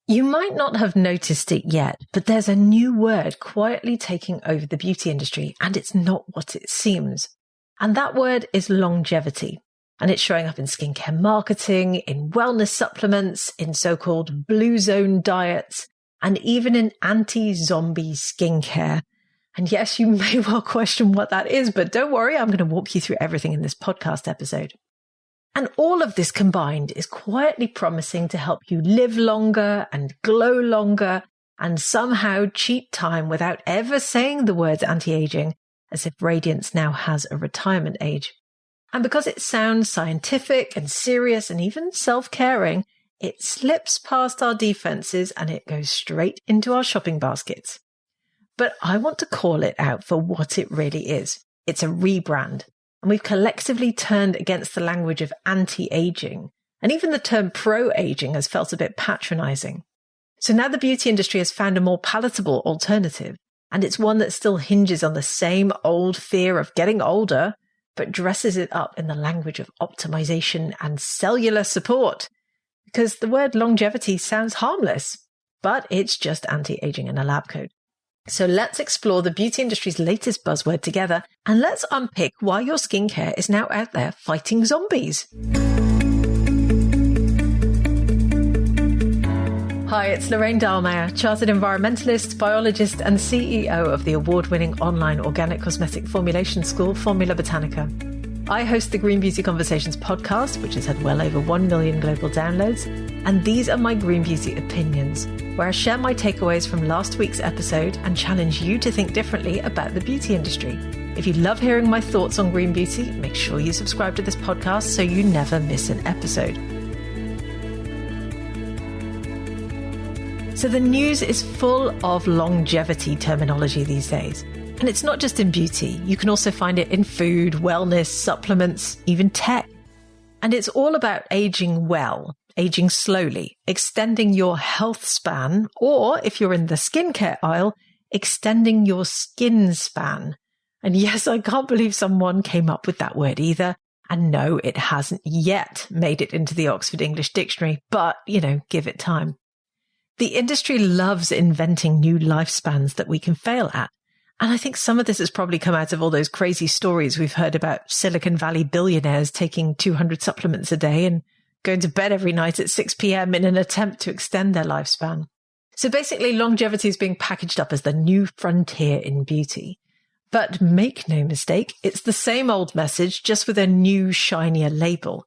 You might not have noticed it yet, but there's a new word quietly taking over the beauty industry, and it's not what it seems. And that word is longevity. And it's showing up in skincare marketing, in wellness supplements, in so-called blue zone diets, and even in anti-zombie skincare. And yes, you may well question what that is, but don't worry, I'm going to walk you through everything in this podcast episode. And all of this combined is quietly promising to help you live longer and glow longer and somehow cheat time without ever saying the words anti-aging, as if radiance now has a retirement age. And because it sounds scientific and serious and even self-caring, it slips past our defenses and it goes straight into our shopping baskets. But I want to call it out for what it really is. It's a rebrand. And we've collectively turned against the language of anti-aging. And even the term pro-aging has felt a bit patronizing. So now the beauty industry has found a more palatable alternative. And it's one that still hinges on the same old fear of getting older, but dresses it up in the language of optimization and cellular support. Because the word longevity sounds harmless, but it's just anti-aging in a lab coat. So let's explore the beauty industry's latest buzzword together, and let's unpick why your skincare is now out there fighting zombies. Hi, it's Lorraine Dahlmeier, Chartered Environmentalist, Biologist, and CEO of the award-winning online organic cosmetic formulation school, Formula Botanica. I host the Green Beauty Conversations podcast, which has had well over 1 million global downloads, and these are my Green Beauty opinions, where I share my takeaways from last week's episode and challenge you to think differently about the beauty industry. If you love hearing my thoughts on green beauty, make sure you subscribe to this podcast so you never miss an episode. So the news is full of longevity terminology these days. And it's not just in beauty. You can also find it in food, wellness, supplements, even tech. And it's all about aging well, aging slowly, extending your health span, or if you're in the skincare aisle, extending your skin span. And yes, I can't believe someone came up with that word either. And no, it hasn't yet made it into the Oxford English Dictionary, but, give it time. The industry loves inventing new lifespans that we can fail at. And I think some of this has probably come out of all those crazy stories we've heard about Silicon Valley billionaires taking 200 supplements a day and going to bed every night at 6 p.m. in an attempt to extend their lifespan. So basically, longevity is being packaged up as the new frontier in beauty. But make no mistake, it's the same old message, just with a new, shinier label.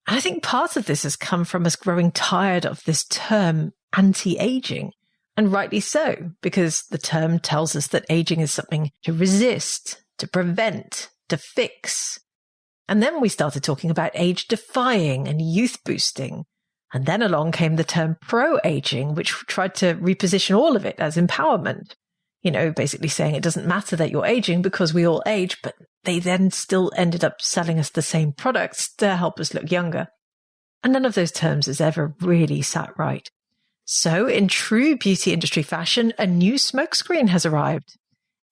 And I think part of this has come from us growing tired of this term anti-aging. And rightly so, because the term tells us that aging is something to resist, to prevent, to fix. And then we started talking about age-defying and youth-boosting. And then along came the term pro-aging, which tried to reposition all of it as empowerment. Basically saying it doesn't matter that you're aging because we all age, but they then still ended up selling us the same products to help us look younger. And none of those terms has ever really sat right. So in true beauty industry fashion, a new smokescreen has arrived.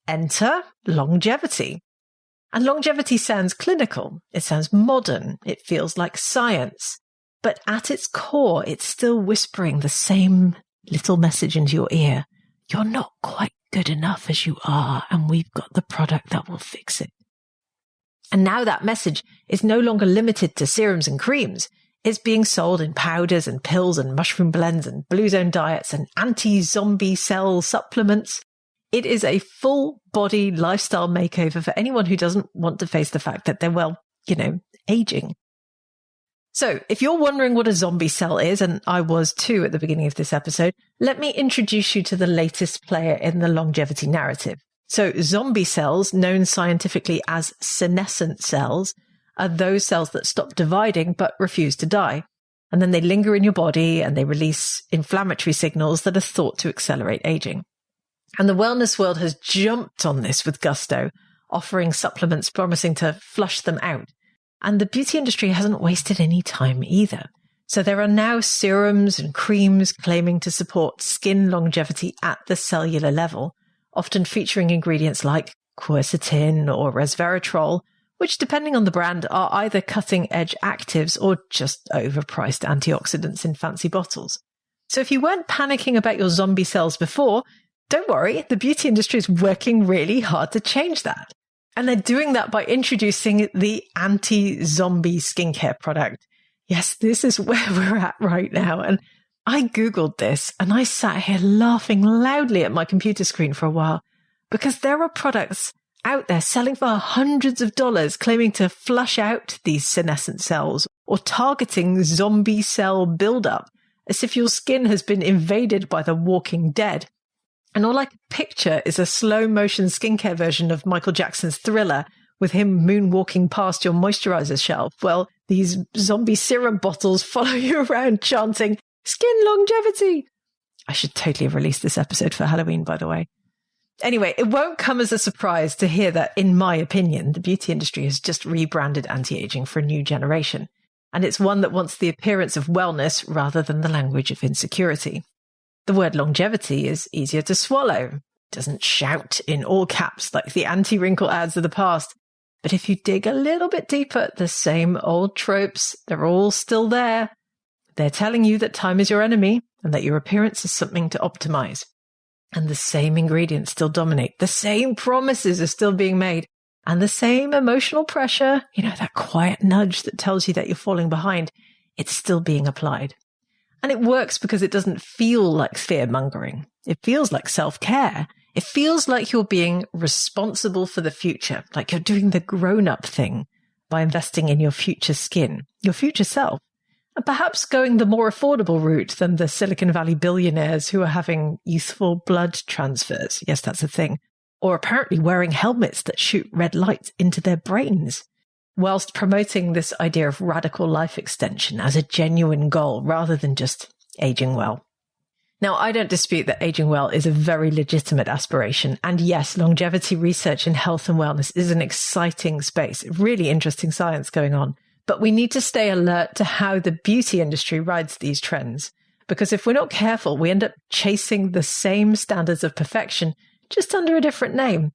Enter longevity. And longevity sounds clinical. It sounds modern. It feels like science. But at its core, it's still whispering the same little message into your ear. You're not quite good enough as you are, and we've got the product that will fix it. And now that message is no longer limited to serums and creams. It's being sold in powders and pills and mushroom blends and blue zone diets and anti-zombie cell supplements. It is a full body lifestyle makeover for anyone who doesn't want to face the fact that they're, aging. So if you're wondering what a zombie cell is, and I was too at the beginning of this episode, let me introduce you to the latest player in the longevity narrative. So zombie cells, known scientifically as senescent cells, are those cells that stop dividing but refuse to die. And then they linger in your body and they release inflammatory signals that are thought to accelerate aging. And the wellness world has jumped on this with gusto, offering supplements promising to flush them out. And the beauty industry hasn't wasted any time either. So there are now serums and creams claiming to support skin longevity at the cellular level, often featuring ingredients like quercetin or resveratrol, which, depending on the brand, are either cutting-edge actives or just overpriced antioxidants in fancy bottles. So if you weren't panicking about your zombie cells before, don't worry, the beauty industry is working really hard to change that. And they're doing that by introducing the anti-zombie skincare product. Yes, this is where we're at right now. And I Googled this and I sat here laughing loudly at my computer screen for a while because there are products out there selling for hundreds of dollars claiming to flush out these senescent cells or targeting zombie cell buildup as if your skin has been invaded by the walking dead. And all I can picture is a slow motion skincare version of Michael Jackson's Thriller with him moonwalking past your moisturizer shelf. Well, these zombie serum bottles follow you around chanting, "Skin longevity." I should totally have released this episode for Halloween, by the way. Anyway, it won't come as a surprise to hear that, in my opinion, the beauty industry has just rebranded anti-aging for a new generation. And it's one that wants the appearance of wellness rather than the language of insecurity. The word longevity is easier to swallow. It doesn't shout in all caps like the anti-wrinkle ads of the past. But if you dig a little bit deeper, the same old tropes, they're all still there. They're telling you that time is your enemy and that your appearance is something to optimize. And the same ingredients still dominate. The same promises are still being made. And the same emotional pressure, that quiet nudge that tells you that you're falling behind, it's still being applied. And it works because it doesn't feel like fear-mongering. It feels like self-care. It feels like you're being responsible for the future, like you're doing the grown-up thing by investing in your future skin, your future self, and perhaps going the more affordable route than the Silicon Valley billionaires who are having youthful blood transfers. Yes, that's a thing. Or apparently wearing helmets that shoot red light into their brains, whilst promoting this idea of radical life extension as a genuine goal rather than just aging well. Now, I don't dispute that aging well is a very legitimate aspiration. And yes, longevity research in health and wellness is an exciting space, really interesting science going on. But we need to stay alert to how the beauty industry rides these trends. Because if we're not careful, we end up chasing the same standards of perfection, just under a different name.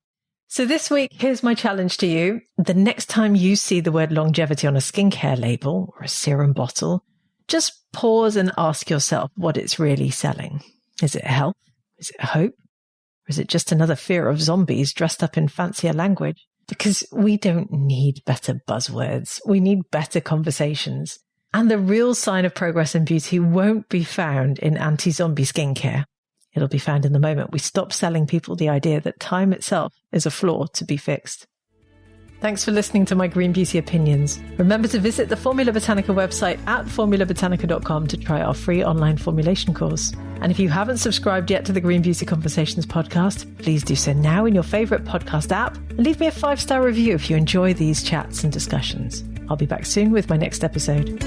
So this week, here's my challenge to you. The next time you see the word longevity on a skincare label or a serum bottle, just pause and ask yourself what it's really selling. Is it health? Is it hope? Or is it just another fear of zombies dressed up in fancier language? Because we don't need better buzzwords. We need better conversations. And the real sign of progress in beauty won't be found in anti-zombie skincare. It'll be found in the moment we stop selling people the idea that time itself is a flaw to be fixed. Thanks for listening to my Green Beauty Opinions. Remember to visit the Formula Botanica website at formulabotanica.com to try our free online formulation course. And if you haven't subscribed yet to the Green Beauty Conversations podcast, please do so now in your favorite podcast app and leave me a 5-star review if you enjoy these chats and discussions. I'll be back soon with my next episode.